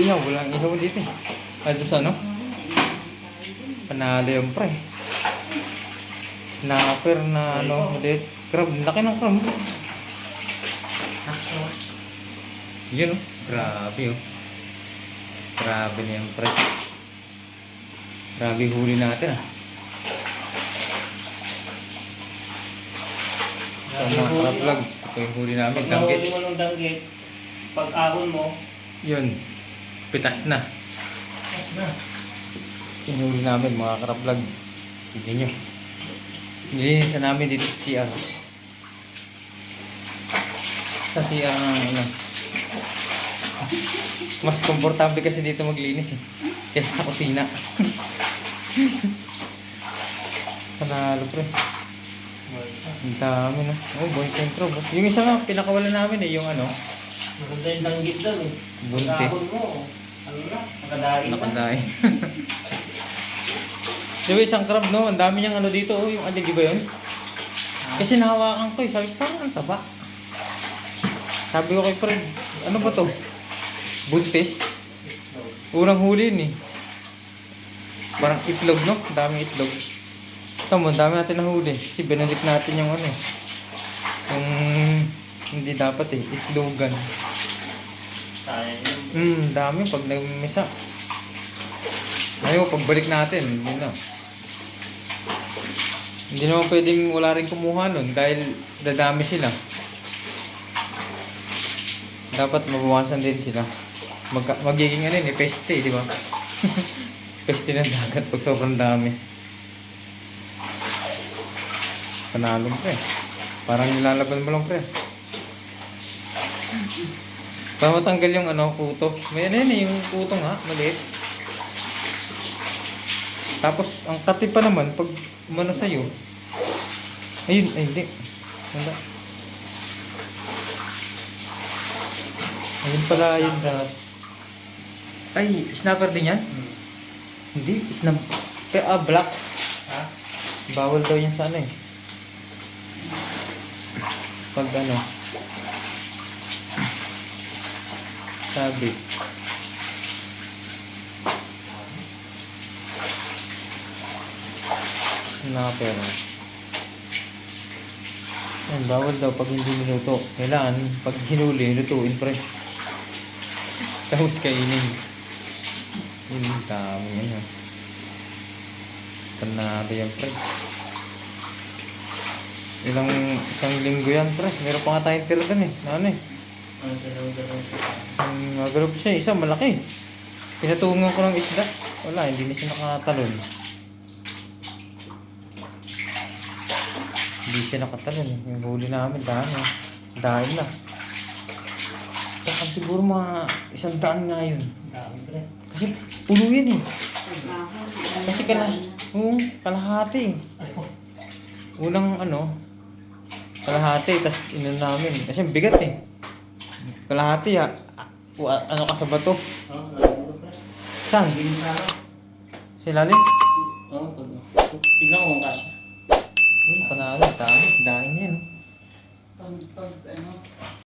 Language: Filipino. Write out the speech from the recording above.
ihaw. Walang ihaw dito eh. Ay, doon sa ano? Panalo yung pre. Snapper na ano, ulit. Crab, laki ng crab. Yun oh. Grabe oh. Grabe na yung pre. Grabe huli natin ah. So mga crab, ito yung huli namin. Pag nahuli mo ng danggit, pag ahon mo, Yun. Pitas na. tas na. Hinuli namin mga ka-vlog. Tignan nyo. Nilinisan namin dito sa CR. Sa CR ng ano. Mas komportable kasi dito maglinis eh. Kesa sa kusina. Panalo pre. Ang dami na. Oh, boy centro. Yung isa nga, pinakawalan namin eh. Yung ano. Maganda yung danggit doon eh. Bunti. Pag ahon mo, ano na, nakadain na. Nakadain. Diba isang crab no? Ang dami niyang ano dito. Oh, yung aligi ba yun? Kasi nahawakan ko eh. Sabi ko, parang ang taba. Sabi ko kay Fred, ano ba to? Buntis? Unang huli yun eh. Parang itlog no? Ang daming itlog. Tama, ang dami natin nahuli. Kasi binalik natin yung ano eh. Yung hindi dapat eh. Itlogan. Sayang yun. Dami pag nagmisa. Ngayon, pagbalik natin, yun na. Hindi naman pwedeng wala rin kumuha nun dahil dadami sila. Dapat mabawasan din sila. Magiging ano yun eh, peste, di ba? Peste ng dagat pag sobrang dami. Panalo pre. Parang nilalaban mo lang pre. Para matanggal yung ano, kuto. May ano yun eh, yung kuto nga, maliit. Tapos, ang kati pa naman, pag umano sa'yo, ayun, ay hindi. Wala. Ayun pala, yun lahat. Ay, snapper din yan? Hindi, black. Ha? Bawal daw yan sa ano eh. Pag ano, sabi. Snapper. Yan, bawal daw pag hindi minuto. Kailangan, pag hinuli, lutuin pre. Tapos kainin. Yun, dami yan ha. Panalo yan pre. Isang linggo yan pre. Meron pa nga tayong tira dun eh. Ano eh. Ang galaw-galaw. Magalaw pa siya. Isa malaki. Pinatungan ko ng isda. Wala, hindi na siya nakatalon. Hindi siya nakatalon. Yung huli namin, dami. Dahil na. Saka siguro mga 100 nga yun. Dami pre. Kasi puno yan eh. Kasi kalahati eh. Unang ano, kalahati, tas ino namin. Kasi bigat eh. Kalahati ha. Ano ka sa bato? Oo, nalaguro pre. Saan? Hindi mo sana. Sa ilalim? Oo, pag... Tignan mo kung kasya. Yun, panalo. Dahil yan. Pag ano,